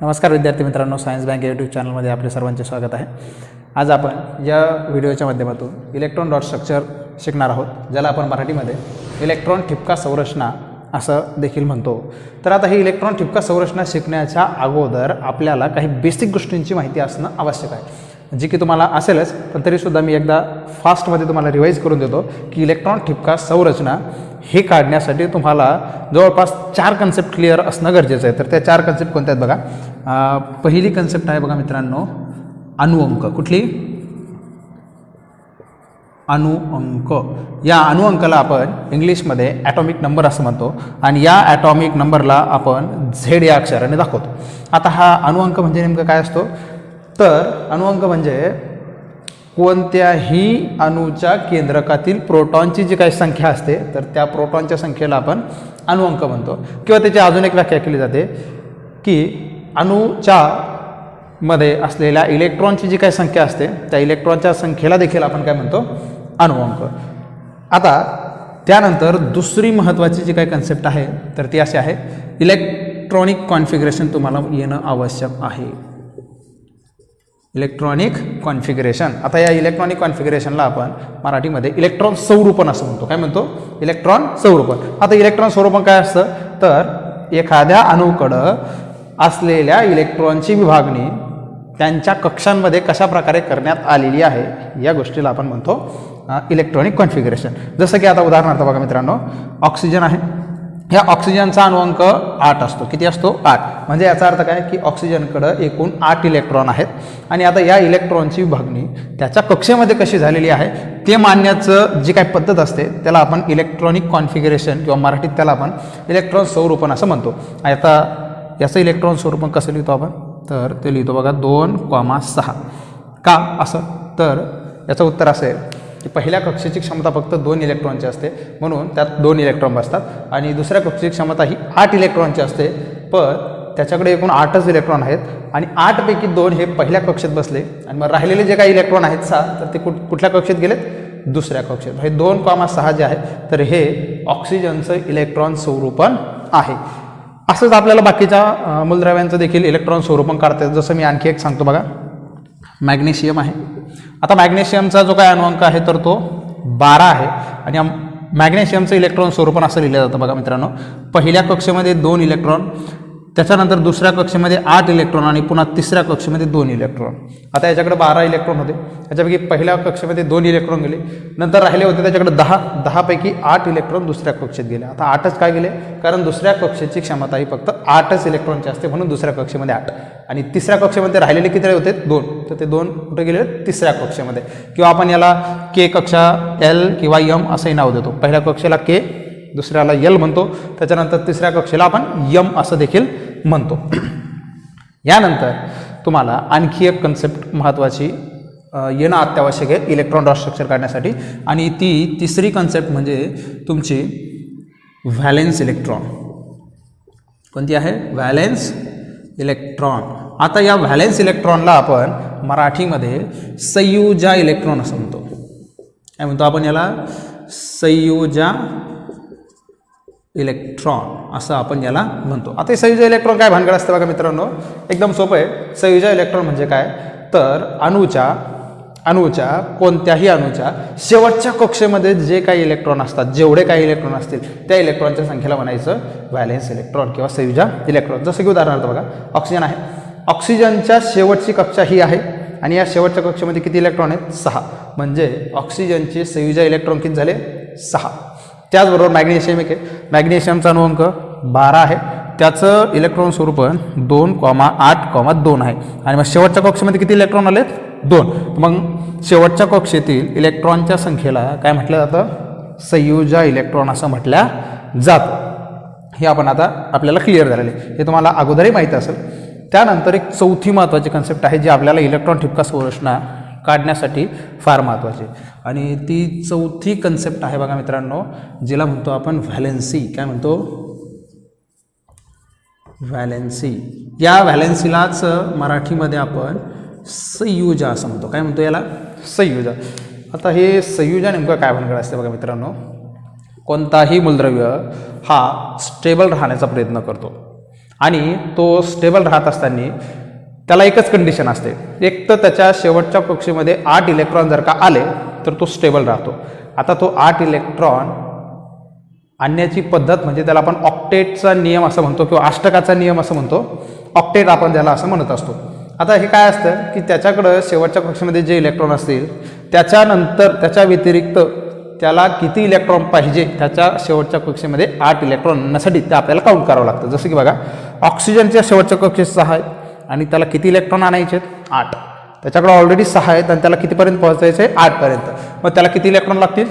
नमस्कार विद्यार्थी मित्रांनो, सायन्स बँक यूट्यूब चॅनलमध्ये आपले सर्वांचे स्वागत आहे. आज आपण या व्हिडिओच्या माध्यमातून इलेक्ट्रॉन डॉट स्ट्रक्चर शिकणार आहोत, ज्याला आपण मराठीमध्ये इलेक्ट्रॉन ठिपका संरचना असं देखील म्हणतो. तर आता ही इलेक्ट्रॉन ठिपका संरचना शिकण्याच्या अगोदर आपल्याला काही बेसिक गोष्टींची माहिती असणं आवश्यक आहे, जी की तुम्हाला असेलच, पण तरीसुद्धा मी एकदा फास्टमध्ये तुम्हाला रिवाईज करून देतो की इलेक्ट्रॉन ठिपका संरचना हे काढण्यासाठी तुम्हाला जवळपास 4 कन्सेप्ट क्लिअर असणं गरजेचं आहे. तर त्या 4 कन्सेप्ट कोणत्या आहेत बघा. पहिली कन्सेप्ट आहे बघा मित्रांनो, अणुअंक. कुठली? अणुअंक. या अणुअंकाला आपण इंग्लिशमध्ये ॲटॉमिक नंबर असं म्हणतो आणि या ॲटॉमिक नंबरला आपण झेड या अक्षराने दाखवतो. आता हा अणुअंक म्हणजे नेमकं काय असतो? तर अणुअंक म्हणजे कोणत्याही अणूच्या केंद्रकातील प्रोटॉनची जी काही संख्या असते, तर त्या प्रोटॉनच्या संख्येला आपण अणुअंक म्हणतो. किंवा त्याची अजून एक व्याख्या केली जाते की अणूच्या मध्ये असलेल्या इलेक्ट्रॉनची जी काही संख्या असते, त्या इलेक्ट्रॉनच्या संख्येला देखील आपण काय म्हणतो? अणुअंक. आता त्यानंतर दुसरी महत्त्वाची जी काही कन्सेप्ट आहे, तर ती अशी आहे, इलेक्ट्रॉनिक कॉन्फिगरेशन तुम्हाला येणं आवश्यक आहे. Electronic configuration. आता या इलेक्ट्रॉनिक कॉन्फिगरेशनला आपण मराठीमध्ये इलेक्ट्रॉन संरूपण असं म्हणतो. काय म्हणतो? इलेक्ट्रॉन संरूपण. आता इलेक्ट्रॉन संरूपण काय असतं? तर एखाद्या अणूकडं असलेल्या इलेक्ट्रॉनची विभागणी त्यांच्या कक्षांमध्ये कशा प्रकारे करण्यात आलेली आहे, या गोष्टीला आपण म्हणतो इलेक्ट्रॉनिक कॉन्फिगरेशन. जसं की आता उदाहरणार्थ बघा मित्रांनो, ऑक्सिजन आहे. ह्या ऑक्सिजनचा अणुअंक 8 असतो. किती असतो? 8. म्हणजे याचा अर्थ काय की ऑक्सिजनकडं एकूण 8 इलेक्ट्रॉन आहेत. आणि आता या इलेक्ट्रॉनची विभागणी त्याच्या कक्षेमध्ये कशी झालेली आहे ते मानण्याचं जी काही पद्धत असते, त्याला आपण इलेक्ट्रॉनिक कॉन्फिगरेशन किंवा मराठीत त्याला आपण इलेक्ट्रॉन संरूपण असं म्हणतो. आता याचं इलेक्ट्रॉन संरूपण कसं लिहितो आपण? तर ते लिहितो बघा 2,6. का असं? तर याचं उत्तर असेल की पहिल्या कक्षेची क्षमता फक्त 2 इलेक्ट्रॉनची असते, म्हणून त्यात 2 इलेक्ट्रॉन बसतात. आणि दुसऱ्या कक्षेची क्षमता ही 8 इलेक्ट्रॉनची असते, पण त्याच्याकडे एकूण 8च इलेक्ट्रॉन आहेत आणि 8 पैकी 2 हे पहिल्या कक्षेत बसले आणि मग राहिलेले जे काही इलेक्ट्रॉन आहेत 6, तर ते कुठल्या कक्षेत गेलेत? दुसऱ्या कक्षेत. हे 2,6 जे आहे, तर हे ऑक्सिजनचं इलेक्ट्रॉन संरूपण आहे. असंच आपल्याला बाकीच्या मूलद्रव्यांचं देखील इलेक्ट्रॉन संरूपण काढता येतं. जसं मी आणखी एक सांगतो बघा, मॅग्नेशियम आहे. आता मॅग्नेशियमचा जो काय अणुअंक आहे, तर तो 12 आहे. आणि मॅग्नेशियमचं इलेक्ट्रॉन स्वरूपण असं लिहिलं जातं बघा मित्रांनो, पहिल्या कक्षेमध्ये 2 इलेक्ट्रॉन, त्याच्यानंतर दुसऱ्या कक्षेमध्ये 8 इलेक्ट्रॉन आणि पुन्हा तिसऱ्या कक्षेमध्ये 2 इलेक्ट्रॉन. आता याच्याकडे 12 इलेक्ट्रॉन होते, त्याच्यापैकी पहिल्या कक्षेमध्ये 2 इलेक्ट्रॉन गेले, नंतर राहिले होते त्याच्याकडे 10 पैकी 8 इलेक्ट्रॉन दुसऱ्या कक्षेत गेले. आता 8च काय गेले? कारण दुसऱ्या कक्षेची क्षमता ही फक्त 8च इलेक्ट्रॉनची असते, म्हणून दुसऱ्या कक्षेमध्ये 8. आणि तिसऱ्या कक्षेमध्ये राहिलेले किती होते? 2. तर ते 2 कुठे गेले? तिसऱ्या कक्षेमध्ये. किंवा आपण याला के कक्षा, एल किंवा यम असंही नाव देतो. पहिल्या कक्षेला के, दुसऱ्याला यल म्हणतो, त्याच्यानंतर तिसऱ्या कक्षेला आपण यम असं देखील म्हणतो. यानंतर तुम्हाला आणखी एक कन्सेप्ट महत्त्वाची येणं अत्यावश्यक आहे इलेक्ट्रॉन डॉट स्ट्रक्चर काढण्यासाठी, आणि ती तिसरी कन्सेप्ट म्हणजे तुमची व्हॅलेन्स इलेक्ट्रॉन. कोणती आहे? Valence electron. आता या व्हॅलेन्स इलेक्ट्रॉनला आपण मराठीमध्ये संयुजा इलेक्ट्रॉन असं म्हणतो. काय म्हणतो आपण याला? संयुजा इलेक्ट्रॉन असं आपण याला म्हणतो. आता संयुजा इलेक्ट्रॉन काय भानगड असतं बघा मित्रांनो, एकदम सोपं आहे. संयुजा इलेक्ट्रॉन म्हणजे काय? तर अणूच्या कोणत्याही अणूच्या शेवटच्या कक्षेमध्ये जे काही इलेक्ट्रॉन असतात, जेवढे काही इलेक्ट्रॉन असतील, त्या इलेक्ट्रॉनच्या संख्येला म्हणायचं व्हॅलेन्स इलेक्ट्रॉन किंवा संयुजा इलेक्ट्रॉन. जसं की उदाहरणार्थ बघा, ऑक्सिजन आहे. ऑक्सिजनच्या शेवटची कक्षा ही आहे आणि या शेवटच्या कक्षेमध्ये किती इलेक्ट्रॉन आहेत? 6. म्हणजे ऑक्सिजनचे संयुजा इलेक्ट्रॉन किती झाले? 6. त्याचबरोबर मॅग्नेशियम एक आहे. मॅग्नेशियमचा अणुअंक 12 आहे. त्याचं इलेक्ट्रॉन स्वरूपण 2,8,2 आहे. आणि मग शेवटच्या कक्षेमध्ये किती इलेक्ट्रॉन आलेत? 2. मग शेवटच्या कक्षेतील इलेक्ट्रॉनच्या संख्येला काय म्हटलं जातं? संयुजा इलेक्ट्रॉन असं म्हटल्या जातं. हे आपण आता आपल्याला क्लिअर झालेले, हे तुम्हाला अगोदरही माहीत असेल. त्यानंतर एक चौथी महत्त्वाची कन्सेप्ट आहे, जी आपल्याला इलेक्ट्रॉन ठिपका संरचना काढण्यासाठी फार महत्त्वाची, आणि ती चौथी कन्सेप्ट आहे बघा मित्रांनो, जिला म्हणतो आपण व्हॅलेन्सी. काय म्हणतो? व्हॅलेन्सी. या व्हॅलेन्सीलाच मराठीमध्ये आपण संयुजा असं म्हणतो. काय म्हणतो याला? संयुजा. आता हे संयुजा नेमकं काय भानगड असते बघा मित्रांनो, कोणताही मूलद्रव्य हा स्टेबल राहण्याचा प्रयत्न करतो आणि तो स्टेबल राहत असताना त्याला एकच कंडिशन असते, एक तर त्याच्या शेवटच्या कक्षेमध्ये 8 इलेक्ट्रॉन जर का आले तर तो स्टेबल राहतो. आता तो 8 इलेक्ट्रॉन आणण्याची पद्धत म्हणजे त्याला आपण ऑक्टेटचा नियम असं म्हणतो किंवा अष्टकाचा नियम असं म्हणतो, ऑक्टेट आपण त्याला असं म्हणत असतो. आता हे काय असतं की त्याच्याकडं शेवटच्या कक्षेमध्ये जे इलेक्ट्रॉन असतील त्याच्यानंतर त्याच्या व्यतिरिक्त त्याला किती इलेक्ट्रॉन पाहिजे, त्याच्या शेवटच्या कक्षेमध्ये 8 इलेक्ट्रॉन आणण्यासाठी ते आपल्याला काउंट करावं लागतं. जसं की बघा, ऑक्सिजनच्या शेवटच्या कक्षेत 6 आहे आणि त्याला किती इलेक्ट्रॉन आणायचे आहेत 8. त्याच्याकडे ऑलरेडी 6 आहेत आणि त्याला कितीपर्यंत पोहोचायचं आहे 8 पर्यंत. मग त्याला किती इलेक्ट्रॉन लागतील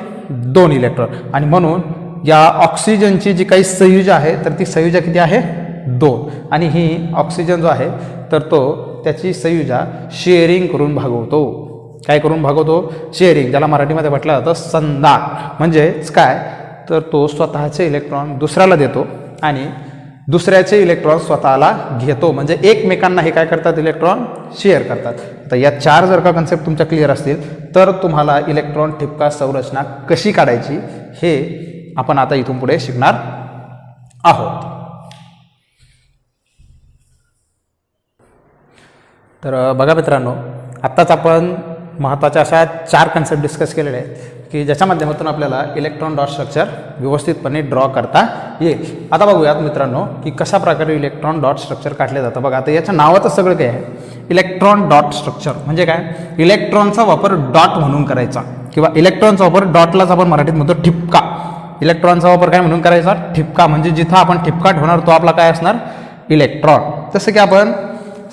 2 इलेक्ट्रॉन. आणि म्हणून या ऑक्सिजनची जी काही संयुजा आहे तर ती संयुजा किती आहे 2. आणि ही ऑक्सिजन जो आहे तर तो त्याची संयुजा शेअरिंग करून भागवतो. काय करून भागवतो? शेअरिंग, ज्याला मराठीमध्ये म्हटलं जातं संदान. म्हणजेच काय तर तो स्वतःचे इलेक्ट्रॉन दुसऱ्याला देतो आणि दुसऱ्याचे इलेक्ट्रॉन स्वतःला घेतो. म्हणजे एकमेकांना हे काय करतात, इलेक्ट्रॉन शेअर करतात. आता या 4 जर का कन्सेप्ट तुमच्या क्लिअर असतील तर तुम्हाला इलेक्ट्रॉन ठिपका संरचना कशी काढायची हे आपण आता इथून पुढे शिकणार आहोत. तर बघा मित्रांनो, आत्ताच आपण महत्त्वाच्या अशा 4 कन्सेप्ट डिस्कस केलेले आहेत की ज्याच्या माध्यमातून आपल्याला इलेक्ट्रॉन डॉट स्ट्रक्चर व्यवस्थितपणे ड्रॉ करता येईल. आता बघूयात मित्रांनो की कशा प्रकारे इलेक्ट्रॉन डॉट स्ट्रक्चर काढले जातं. बघा, आता याच्या नावातच सगळं काय आहे, इलेक्ट्रॉन डॉट स्ट्रक्चर म्हणजे काय, इलेक्ट्रॉनचा वापर डॉट म्हणून करायचा किंवा इलेक्ट्रॉनचा वापर डॉटलाच आपण मराठीत म्हणतो ठिपका. इलेक्ट्रॉनचा वापर काय म्हणून करायचा, ठिपका. म्हणजे जिथं आपण ठिपका ठेवणार तो आपला काय असणार, इलेक्ट्रॉन. जसं की आपण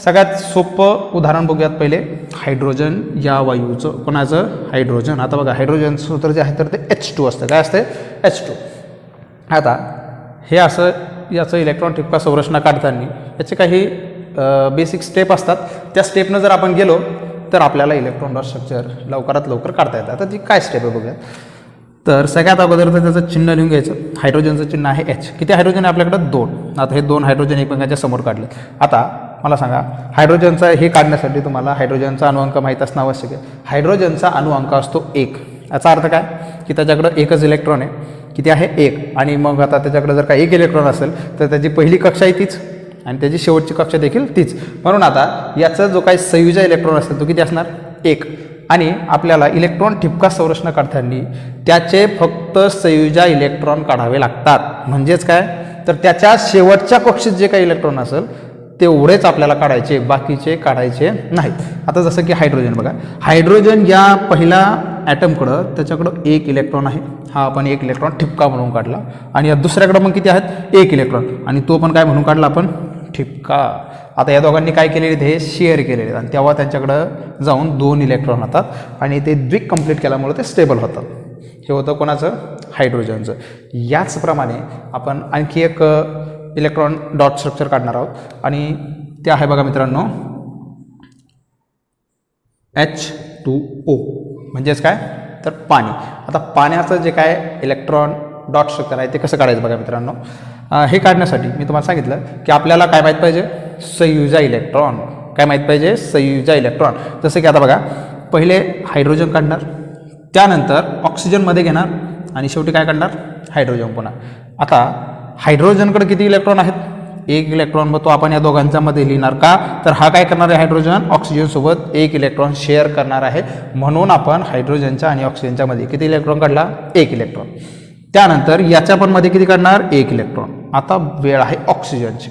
सगळ्यात सोपं उदाहरण बघूयात पहिले, हायड्रोजन या वायूचं. कोणाचं, हायड्रोजन. आता बघा, हायड्रोजनचं सूत्र जे आहे तर ते H2 असतं. काय असते, H2. आता हे असं याचं इलेक्ट्रॉन ठिपका संरचना काढताना याचे काही बेसिक स्टेप असतात. त्या स्टेपनं जर आपण गेलो तर आपल्याला इलेक्ट्रॉन डॉट स्ट्रक्चर लवकरात लवकर काढता येतं. आता ती काय स्टेप आहे बघूया. तर सगळ्यात अगोदर तर त्याचं चिन्ह लिहून घ्यायचं. हायड्रोजनचं चिन्ह आहे H. किती हायड्रोजन आहे आपल्याकडे, 2. आता हे 2 हायड्रोजन एकमेकांच्या समोर काढले. आता मला सांगा, हायड्रोजनचा हे काढण्यासाठी तुम्हाला हायड्रोजनचा अणुअंक माहीत असणं आवश्यक आहे. हायड्रोजनचा अणुअंक असतो 1. याचा अर्थ काय की त्याच्याकडं एकच इलेक्ट्रॉन आहे. किती आहे, 1. आणि मग आता त्याच्याकडे जर का 1 इलेक्ट्रॉन असेल तर त्याची पहिली कक्षा आहे तीच आणि त्याची शेवटची कक्षा देखील तीच. म्हणून आता याचा जो काही संयुजा इलेक्ट्रॉन असेल तो किती असणार, 1. आणि आपल्याला इलेक्ट्रॉन ठिपका संरचना काढताना त्याचे फक्त संयुजा इलेक्ट्रॉन काढावे लागतात. म्हणजेच काय तर त्याच्या शेवटच्या कक्षेत जे काही इलेक्ट्रॉन असेल तेवढेच आपल्याला काढायचे, बाकीचे काढायचे नाहीत. आता जसं की हायड्रोजन बघा, हायड्रोजन या पहिल्या ॲटमकडं त्याच्याकडं 1 इलेक्ट्रॉन आहे. हा आपण 1 इलेक्ट्रॉन ठिपका म्हणून काढला. आणि या दुसऱ्याकडं मग किती आहेत, 1 इलेक्ट्रॉन आणि तो पण काय म्हणून काढला आपण, ठिपका. आता या दोघांनी काय केलेले, हे शेअर केलेले आणि तेव्हा त्यांच्याकडं जाऊन 2 इलेक्ट्रॉन होतात आणि ते द्विक कंप्लीट केल्यामुळे ते स्टेबल होतात. हे होतं कोणाचं, हायड्रोजनचं. याचप्रमाणे आपण आणखी एक इलेक्ट्रॉन डॉट स्ट्रक्चर काढणार आहोत आणि ते आहे बघा मित्रांनो H2O. म्हणजेच काय तर पाणी. आता पाण्याचं जे काय इलेक्ट्रॉन डॉट स्ट्रक्चर आहे ते कसं काढायचं बघा मित्रांनो. हे काढण्यासाठी मी तुम्हाला सांगितलं की आपल्याला काय माहीत पाहिजे, संयुजा इलेक्ट्रॉन. काय माहीत पाहिजे, संयुजा इलेक्ट्रॉन. जसं की आता बघा, पहिले हायड्रोजन काढणार, त्यानंतर ऑक्सिजनमध्ये घेणार आणि शेवटी काय काढणार, हायड्रोजन पुन्हा. आता हायड्रोजनकडे किती इलेक्ट्रॉन आहेत, 1 इलेक्ट्रॉन. मग तो आपण या दोघांच्यामध्ये लिहिणार का तर हा काय करणार आहे, हायड्रोजन ऑक्सिजनसोबत 1 इलेक्ट्रॉन शेअर करणार आहे. म्हणून आपण हायड्रोजनच्या आणि ऑक्सिजनच्या मध्ये किती इलेक्ट्रॉन काढला, 1 इलेक्ट्रॉन. त्यानंतर याच्या पण मध्ये किती काढणार, 1 इलेक्ट्रॉन. आता वेळ आहे ऑक्सिजनची.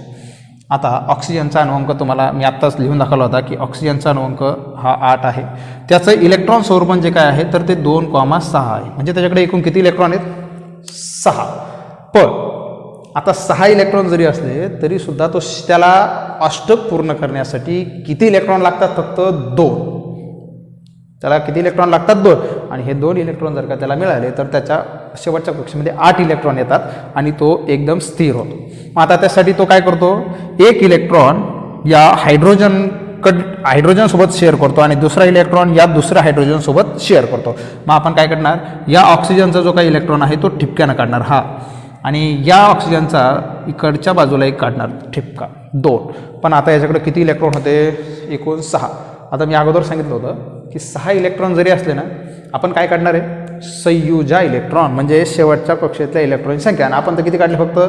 आता ऑक्सिजनचा अणुअंक तुम्हाला मी आत्ताच लिहून दाखवला होता की ऑक्सिजनचा अणुअंक हा 8 आहे. त्याचं इलेक्ट्रॉन स्वरूपण जे काय आहे तर ते 2,6 आहे. म्हणजे त्याच्याकडे एकूण किती इलेक्ट्रॉन आहेत, 6. पण आता 6 इलेक्ट्रॉन जरी असले तरी सुद्धा तो त्याला अष्टक पूर्ण करण्यासाठी किती इलेक्ट्रॉन लागतात, फक्त 2. त्याला किती इलेक्ट्रॉन लागतात, 2. आणि हे 2 इलेक्ट्रॉन जर का त्याला मिळाले तर त्याच्या शेवटच्या कक्षेमध्ये 8 इलेक्ट्रॉन येतात आणि तो एकदम स्थिर होतो. मग आता त्यासाठी तो काय करतो, 1 इलेक्ट्रॉन या हायड्रोजनसोबत शेअर करतो आणि दुसरा इलेक्ट्रॉन या दुसऱ्या हायड्रोजनसोबत शेअर करतो. मग आपण काय करणार, या ऑक्सिजनचा जो काही इलेक्ट्रॉन आहे तो ठिपक्यानं काढणार हा, आणि या ऑक्सिजनचा इकडच्या बाजूला एक काढणार ठिपका, 2. पण आता याच्याकडे किती इलेक्ट्रॉन होते, एकूण 6. आता मी अगोदर सांगितलं होतं की 6 इलेक्ट्रॉन जरी असले ना आपण काय काढणार आहे संयुजा इलेक्ट्रॉन म्हणजे शेवटच्या कक्षेतल्या इलेक्ट्रॉनची संख्या. आणि आपण तर किती काढले फक्त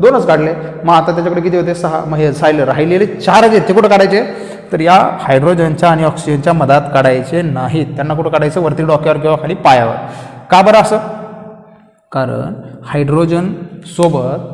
2च काढले. मग आता त्याच्याकडे किती होते 6. मग हे राहिलेले 4 आहेत ते कुठं काढायचे तर या हायड्रोजनच्या आणि ऑक्सिजनच्या मधात काढायचे नाहीत. त्यांना कुठं काढायचं वरती डोक्यावर किंवा खाली पायावर. का बरं असं कारण हायड्रोजन सोबत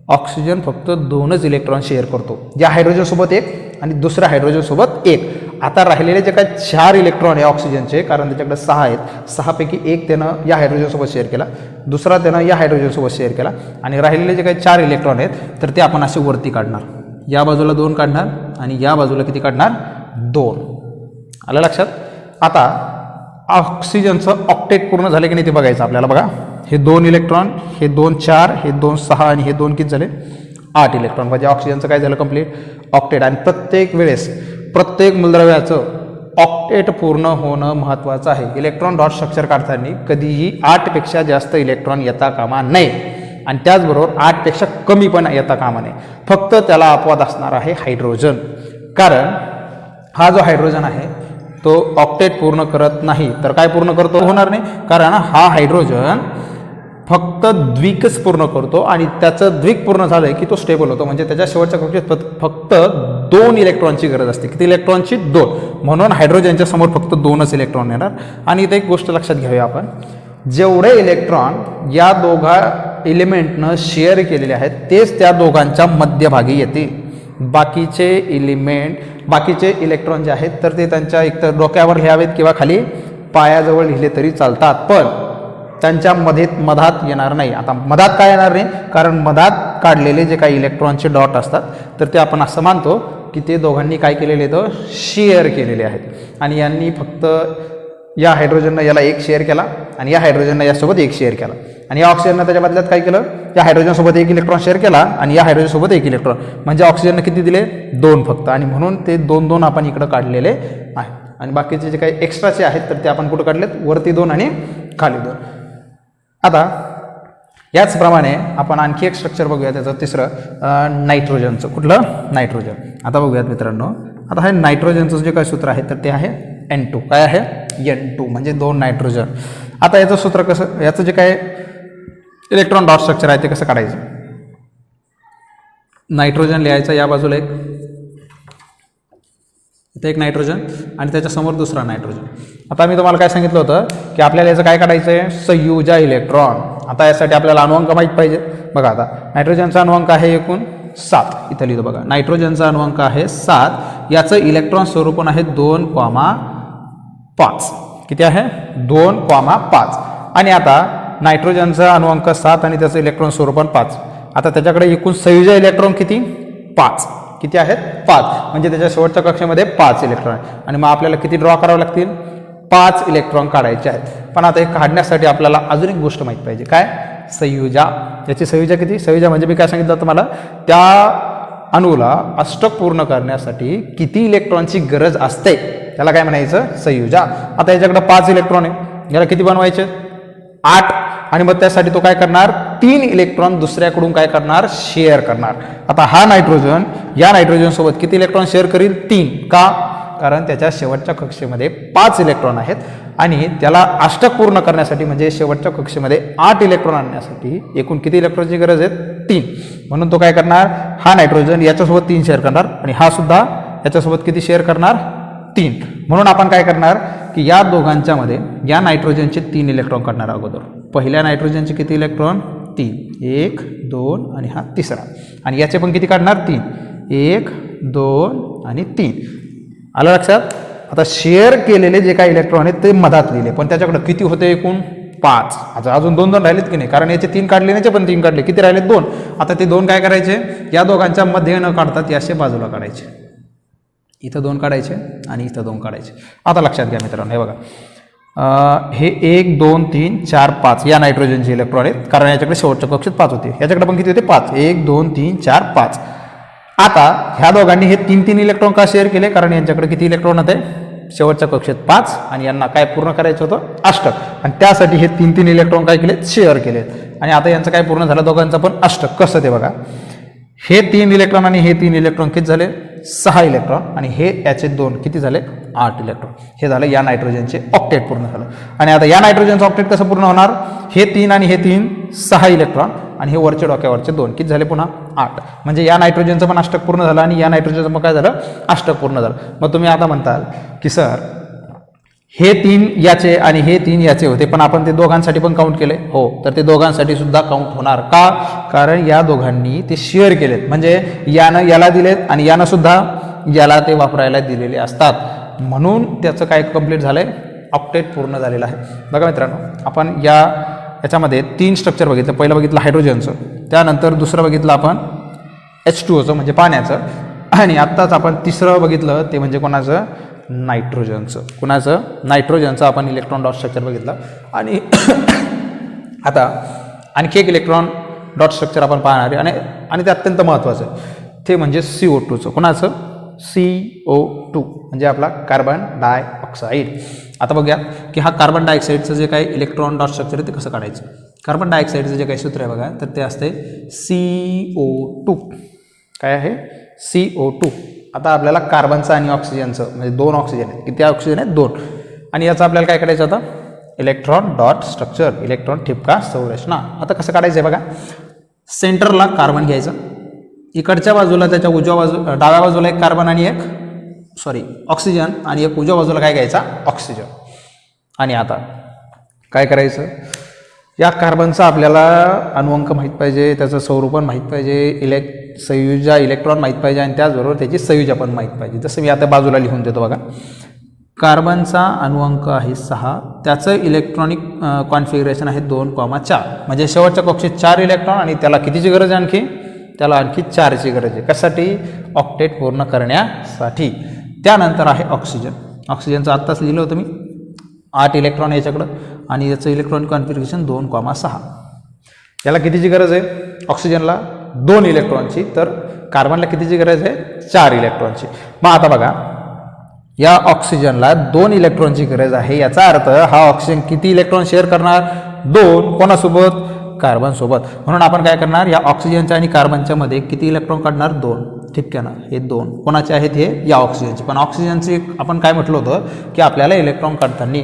ऑक्सिजन फक्त 2च इलेक्ट्रॉन शेअर करतो. या हायड्रोजनसोबत 1 आणि दुसऱ्या हायड्रोजनसोबत 1. आता राहिलेले जे काय 4 इलेक्ट्रॉन आहे ऑक्सिजनचे कारण त्याच्याकडे 6 आहेत 6 पैकी 1 त्यानं या हायड्रोजनसोबत शेअर केला दुसरा त्यानं या हायड्रोजनसोबत शेअर केला आणि राहिलेले जे काही 4 इलेक्ट्रॉन आहेत तर ते आपण असे वरती काढणार. या बाजूला 2 काढणार आणि या बाजूला किती काढणार 2. आलं लक्षात. आता ऑक्सिजनचं ऑक्टेट पूर्ण झाले की नाही ते बघायचं आपल्याला. बघा हे 2 इलेक्ट्रॉन हे 2 4 हे 2 6 आणि हे 2 किती झाले 8 इलेक्ट्रॉन. म्हणजे ऑक्सिजनचं काय झालं कंप्लीट ऑक्टेट. आणि प्रत्येक वेळेस प्रत्येक मूलद्रव्याचं ऑक्टेट पूर्ण होणं महत्त्वाचं आहे. इलेक्ट्रॉन डॉट स्ट्रक्चर काढताना कधीही 8 पेक्षा जास्त इलेक्ट्रॉन येता कामा नये आणि त्याचबरोबर 8 पेक्षा कमी पण येता कामा नये. फक्त त्याला अपवाद असणार आहे हायड्रोजन. कारण हा जो हायड्रोजन आहे तो ऑक्टेट पूर्ण करत नाही. तर काय पूर्ण करतो होणार नाही कारण हा हायड्रोजन फक्त द्विकच पूर्ण करतो आणि त्याचं द्विक पूर्ण झालं की तो स्टेबल होतो. म्हणजे त्याच्या शेवटच्या कक्षेत फक्त 2 इलेक्ट्रॉनची गरज असते. किती इलेक्ट्रॉनची 2. म्हणून हायड्रोजनच्या समोर फक्त 2च इलेक्ट्रॉन येणार. आणि इथे एक गोष्ट लक्षात घेऊया आपण जेवढे इलेक्ट्रॉन या दोघा एलिमेंटनं शेअर केलेले आहेत तेच त्या दोघांच्या मध्यभागी येतील. बाकीचे इलेक्ट्रॉन जे आहेत तर ते त्यांच्या एकतर डोक्यावर लिहावेत किंवा खाली पायाजवळ लिहिले तरी चालतात पण त्यांच्या मधात येणार नाही. आता मधात काय येणार नाही कारण मधात काढलेले जे काही इलेक्ट्रॉनचे डॉट असतात तर ते आपण असं मानतो की ते दोघांनी काय केलेले तर शेअर केलेले आहेत. आणि यांनी फक्त या हायड्रोजननं याला 1 शेअर केला आणि या हायड्रोजननं यासोबत 1 शेअर केला आणि या ऑक्सिजननं त्याच्या बदल्यात काय केलं या हायड्रोजनसोबत 1 इलेक्ट्रॉन शेअर केला आणि या हायड्रोजनसोबत 1 इलेक्ट्रॉन. म्हणजे ऑक्सिजननं किती दिले 2 फक्त. आणि म्हणून ते 2 आपण इकडं काढलेले आहेत. आणि बाकीचे जे काही एक्स्ट्राचे आहेत तर ते आपण कुठं काढलेत वरती 2 आणि खाली 2. आता याचप्रमाणे आपण आणखी एक स्ट्रक्चर बघूया त्याचं तिसरं नायट्रोजनचं. कुठलं नायट्रोजन. आता बघूयात मित्रांनो. आता हे नायट्रोजनचं जे काय सूत्र आहे तर ते आहे N2. काय आहे N2 म्हणजे 2 नायट्रोजन. आता याचं सूत्र कसं याचं जे काय इलेक्ट्रॉन डॉट स्ट्रक्चर आहे ते कसं काढायचं. नायट्रोजन लिहायचं या बाजूला इथे एक नायट्रोजन आणि त्याच्यासमोर दुसरा नायट्रोजन. आता मी तुम्हाला काय सांगितलं होतं की आपल्याला याचं काय काढायचं आहे संयुजा इलेक्ट्रॉन. आता यासाठी आपल्याला अणुअंक माहीत पाहिजे. बघा आता नायट्रोजनचा अणुअंक आहे एकूण 7. इथं लिहितो बघा नायट्रोजनचा अणुअंक आहे 7. याचं इलेक्ट्रॉन स्वरूपण आहे 2,5. किती आहे 2,5. आणि आता नायट्रोजनचा अणुअंक 7 आणि त्याचं इलेक्ट्रॉन स्वरूपण 5. आता त्याच्याकडे एकूण संयुजा इलेक्ट्रॉन किती 5. किती आहेत 5. म्हणजे त्याच्या शेवटच्या कक्षेमध्ये 5 इलेक्ट्रॉन आहेत. आणि मग आपल्याला किती ड्रॉ करावं लागतील 5 इलेक्ट्रॉन काढायचे आहेत. पण आता हे काढण्यासाठी आपल्याला अजून एक गोष्ट माहीत पाहिजे काय संयुजा. याची संयुजा किती संयुजा म्हणजे मी काय सांगितलं तुम्हाला त्या अणूला अष्टक पूर्ण करण्यासाठी किती इलेक्ट्रॉनची गरज असते त्याला काय म्हणायचं संयुजा. आता याच्याकडे 5 इलेक्ट्रॉन आहे याला किती बनवायचे 8. आणि मग त्यासाठी तो काय करणार 3 इलेक्ट्रॉन दुसऱ्याकडून काय करणार शेअर करणार. आता हा नायट्रोजन या नायट्रोजन सोबत किती इलेक्ट्रॉन शेअर करील 3. का कारण त्याच्या शेवटच्या कक्षेमध्ये 5 इलेक्ट्रॉन आहेत आणि त्याला अष्टक पूर्ण करण्यासाठी म्हणजे शेवटच्या कक्षेमध्ये 8 इलेक्ट्रॉन आणण्यासाठी एकूण किती इलेक्ट्रॉनची गरज आहे 3. म्हणून तो काय करणार हा नायट्रोजन याच्यासोबत 3 शेअर करणार आणि हा सुद्धा याच्यासोबत किती शेअर करणार 3. म्हणून आपण काय करणार की या दोघांच्या मध्ये या नायट्रोजनचे 3 इलेक्ट्रॉन काढणार अगोदर. पहिल्या नायट्रोजनचे किती इलेक्ट्रॉन 3 1 2 आणि हा तिसरा. आणि याचे पण किती काढणार 3 1 2 आणि 3. आलं लक्षात. आता शेअर केलेले जे काही इलेक्ट्रॉन आहेत ते मधात लिहिले पण त्याच्याकडे किती होते एकूण 5. आता अजून 2 राहिलेत की नाही कारण याचे 3 काढले याचे पण 3 काढले किती राहिलेत 2. आता ते 2 काय करायचे या दोघांच्या मध्ये न काढतात याचे बाजूला काढायचे. इथं 2 काढायचे आणि इथं 2 काढायचे. आता लक्षात घ्या मित्रांनो हे बघा हे 1 2 3 4 5 या नायट्रोजनचे इलेक्ट्रॉन आहेत कारण याच्याकडे शेवटच्या कक्षेत 5 होते याच्याकडे पण किती होते 5 1 2 3 4 5. आता ह्या दोघांनी हे 3 इलेक्ट्रॉन का शेअर केले कारण यांच्याकडे किती इलेक्ट्रॉन होते शेवटच्या कक्षेत 5 आणि यांना काय पूर्ण करायचं होतं अष्टक. आणि त्यासाठी हे 3 इलेक्ट्रॉन काय केले शेअर केलेत. आणि आता यांचं काय पूर्ण झालं दोघांचं पण अष्टक. कसं ते बघा हे 3 इलेक्ट्रॉन आणि हे 3 इलेक्ट्रॉन किती झाले 6 इलेक्ट्रॉन आणि हे याचे 2 किती झाले 8 इलेक्ट्रॉन. हे झालं या नायट्रोजनचे ऑक्टेट पूर्ण झालं. आणि आता या नायट्रोजनचं ऑक्टेट कसं पूर्ण होणार, हे 3 आणि हे 3 6 इलेक्ट्रॉन आणि हे वरचे डोक्यावरचे 2 किती झाले पुन्हा 8. म्हणजे या नायट्रोजनचं पण अष्टक पूर्ण झालं आणि या नायट्रोजनचं मग काय झालं अष्टक पूर्ण झालं. मग तुम्ही आता म्हणताल की सर हे 3 याचे आणि हे 3 याचे होते पण आपण ते दोघांसाठी पण काउंट केले. हो, तर ते दोघांसाठी सुद्धा काउंट होणार का, कारण या दोघांनी ते शेअर केलेत. म्हणजे यानं याला दिलेत आणि यानं सुद्धा याला ते वापरायला दिलेले असतात, म्हणून त्याचं काय कंप्लीट झालंय ऑक्टेट पूर्ण झालेलं आहे. बघा मित्रांनो, आपण याच्यामध्ये 3 स्ट्रक्चर बघितलं. पहिलं बघितलं हायड्रोजनचं, त्यानंतर दुसरं बघितलं आपण H2O म्हणजे पाण्याचं, आणि आत्ताच आपण तिसरं बघितलं ते म्हणजे कोणाचं नायट्रोजनचं. कुणाचं नायट्रोजनचं आपण इलेक्ट्रॉन डॉट स्ट्रक्चर बघितलं. आणि आता आणखी एक इलेक्ट्रॉन डॉट स्ट्रक्चर आपण पाहणार आहे आणि ते अत्यंत महत्त्वाचं आहे, ते म्हणजे CO2चं. कुणाचं CO2 म्हणजे आपला कार्बन डायऑक्साईड. आता बघूया की हा कार्बन डायऑक्साईडचं जे काही इलेक्ट्रॉन डॉट स्ट्रक्चर आहे ते कसं काढायचं. कार्बन डायऑक्साईडचं जे काही सूत्र आहे बघा, तर ते असते CO2. काय आहे CO2. आता आपल्याला कार्बनचं आणि ऑक्सिजनचं म्हणजे 2 ऑक्सिजन आहेत. किती ऑक्सिजन आहेत 2. आणि याचं आपल्याला काय करायचं आता इलेक्ट्रॉन डॉट स्ट्रक्चर, इलेक्ट्रॉन ठिपका संरचना. आता कसं काढायचं आहे बघा, सेंटरला कार्बन घ्यायचं, इकडच्या बाजूला त्याच्या डाव्या बाजूला एक कार्बन आणि ऑक्सिजन, आणि एक उजव्या बाजूला काय घ्यायचा ऑक्सिजन. आणि आता काय करायचं, या कार्बनचा आपल्याला अणुअंक माहीत पाहिजे, त्याचं स्वरूपण माहीत पाहिजे, संयुजा इलेक्ट्रॉन माहीत पाहिजे आणि त्याचबरोबर त्याची संयुजा पण माहीत पाहिजे. जसं मी आता बाजूला लिहून देतो बघा, कार्बनचा अणुअंक आहे 6, त्याचं इलेक्ट्रॉनिक कॉन्फिगरेशन आहे 2,4. म्हणजे शेवटच्या कक्षेत 4 इलेक्ट्रॉन आणि त्याला कितीची गरज आहे आणखी, त्याला आणखी 4ची गरज आहे. कशासाठी ऑक्टेट पूर्ण करण्यासाठी. त्यानंतर आहे ऑक्सिजन. ऑक्सिजनचं आत्ताच लिहिलं होतं मी, 8 इलेक्ट्रॉन याच्याकडं आणि याचं इलेक्ट्रॉनिक कॉन्फिगरेशन 2,6. याला कितीची गरज आहे ऑक्सिजनला 2 इलेक्ट्रॉनची, तर कार्बनला कितीची गरज आहे 4 इलेक्ट्रॉनची. मग आता बघा, या ऑक्सिजनला 2 इलेक्ट्रॉनची गरज आहे. याचा अर्थ हा ऑक्सिजन किती इलेक्ट्रॉन शेअर करणार 2. कोणासोबत कार्बनसोबत. म्हणून आपण काय करणार, या ऑक्सिजनच्या आणि कार्बनच्या मध्ये किती इलेक्ट्रॉन काढणार 2. ठिपक्यानं हे 2 कोणाचे आहेत हे या ऑक्सिजनचे. पण ऑक्सिजनचे आपण काय म्हटलं होतं की आपल्याला इलेक्ट्रॉन काढताना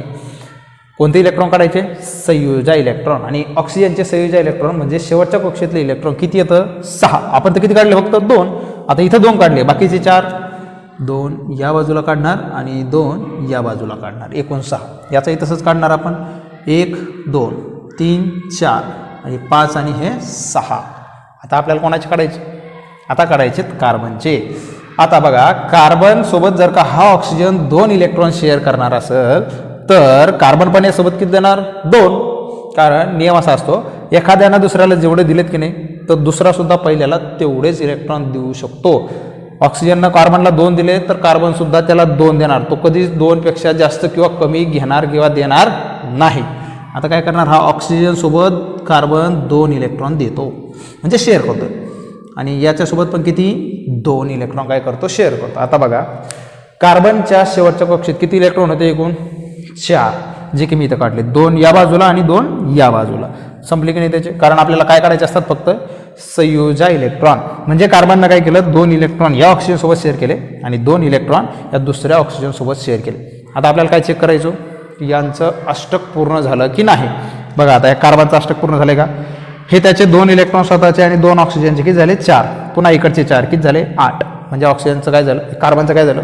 कोणते इलेक्ट्रॉन काढायचे संयुजा इलेक्ट्रॉन. आणि ऑक्सिजनचे संयुजा इलेक्ट्रॉन म्हणजे शेवटच्या कक्षेतले इलेक्ट्रॉन किती येतं 6. आपण तर किती काढले फक्त 2. आता इथं 2 काढले, बाकीचे 4. 2 या बाजूला काढणार आणि 2 या बाजूला काढणार, एकूण 6. याचाही तसंच काढणार आपण, 1 2 3 4 आणि 5 आणि हे 6. आता आपल्याला कोणाचे काढायचे, आता काढायचे कार्बनचे. आता बघा, कार्बन सोबत जर का हा ऑक्सिजन 2 इलेक्ट्रॉन शेअर करणार असेल तर कार्बन पण यासोबत किती देणार 2. कारण नियम असा असतो, एखाद्यानं दुसऱ्याला जेवढे दिलेत की नाही तर दुसरा सुद्धा पहिल्याला तेवढेच इलेक्ट्रॉन देऊ शकतो. ऑक्सिजननं कार्बनला 2 दिले तर कार्बन सुद्धा त्याला 2 देणार. तो कधीच 2 पेक्षा जास्त किंवा कमी घेणार किंवा देणार नाही. आता काय करणार, हा ऑक्सिजन सोबत कार्बन 2 इलेक्ट्रॉन देतो म्हणजे शेअर करतो, आणि याच्यासोबत पण किती 2 इलेक्ट्रॉन काय करतो शेअर करतो. आता बघा, कार्बनच्या शेवटच्या कक्षेत किती इलेक्ट्रॉन होते एकूण 4, जे की मी इथं काढले, 2 या बाजूला आणि 2 या बाजूला. संपले की नाही त्याचे, कारण आपल्याला काय करायचे असतात फक्त संयुजा इलेक्ट्रॉन. म्हणजे कार्बननं काय केलं 2 इलेक्ट्रॉन या ऑक्सिजन सोबत शेअर केले आणि 2 इलेक्ट्रॉन या दुसऱ्या ऑक्सिजन सोबत शेअर केले. आता आपल्याला काय चेक करायचं की यांचं अष्टक पूर्ण झालं की नाही. बघा आता या कार्बनचं अष्टक पूर्ण झाले का, हे त्याचे 2 इलेक्ट्रॉन स्वतःचे आणि 2 ऑक्सिजनचे किती झाले 4, पुन्हा इकडचे 4 किती झाले 8. म्हणजे ऑक्सिजनचं काय झालं, कार्बनचं काय झालं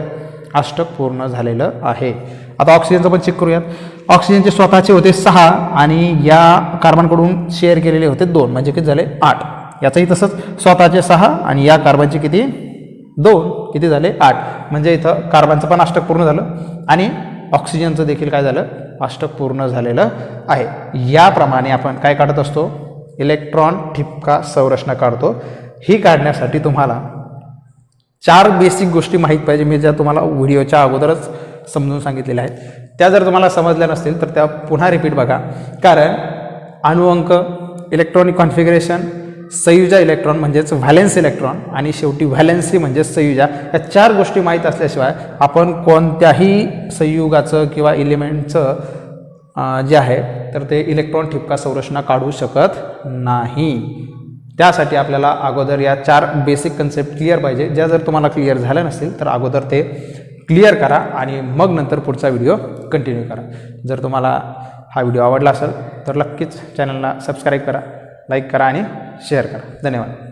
अष्टक पूर्ण झालेलं आहे. आता ऑक्सिजनचं पण चेक करूयात. ऑक्सिजनचे स्वतःचे होते 6 आणि या कार्बनकडून शेअर केलेले होते 2, म्हणजे किती झाले 8. याचंही तसंच स्वतःचे 6 आणि या कार्बनचे किती 2, किती झाले 8. म्हणजे इथं कार्बनचं पण अष्टक पूर्ण झालं आणि ऑक्सिजनचं देखील काय झालं अष्टक पूर्ण झालेलं आहे. याप्रमाणे आपण काय काढत असतो इलेक्ट्रॉन ठिपका संरचना काढतो. ही काढण्यासाठी तुम्हाला 4 बेसिक गोष्टी माहीत पाहिजे, मी ज्या तुम्हाला व्हिडिओच्या अगोदरच समजून सांगितलेल्या आहेत. त्या जर तुम्हाला समजल्या नसतील तर त्या पुन्हा रिपीट बघा. कारण अणुअंक, इलेक्ट्रॉनिक कॉन्फिगरेशन, संयुजा इलेक्ट्रॉन म्हणजेच व्हॅलेन्स इलेक्ट्रॉन आणि शेवटी व्हॅलेन्सी म्हणजे संयुजा, या 4 गोष्टी माहीत असल्याशिवाय आपण कोणत्याही संयुगाचं किंवा इलिमेंटचं जे आहे तर ते इलेक्ट्रॉन ठिपका संरचना काढू शकत नाही. त्यासाठी आपल्याला अगोदर या 4 बेसिक कन्सेप्ट क्लिअर पाहिजे. ज्या जर तुम्हाला क्लिअर झाल्या नसतील तर अगोदर ते क्लिअर करा आणि मग नंतर पुढचा व्हिडिओ कंटिन्यू करा. जर तुम्हाला हा व्हिडिओ आवडला असेल तर नक्कीच चॅनलला सबस्क्राईब करा, लाईक करा आणि शेअर करा. धन्यवाद.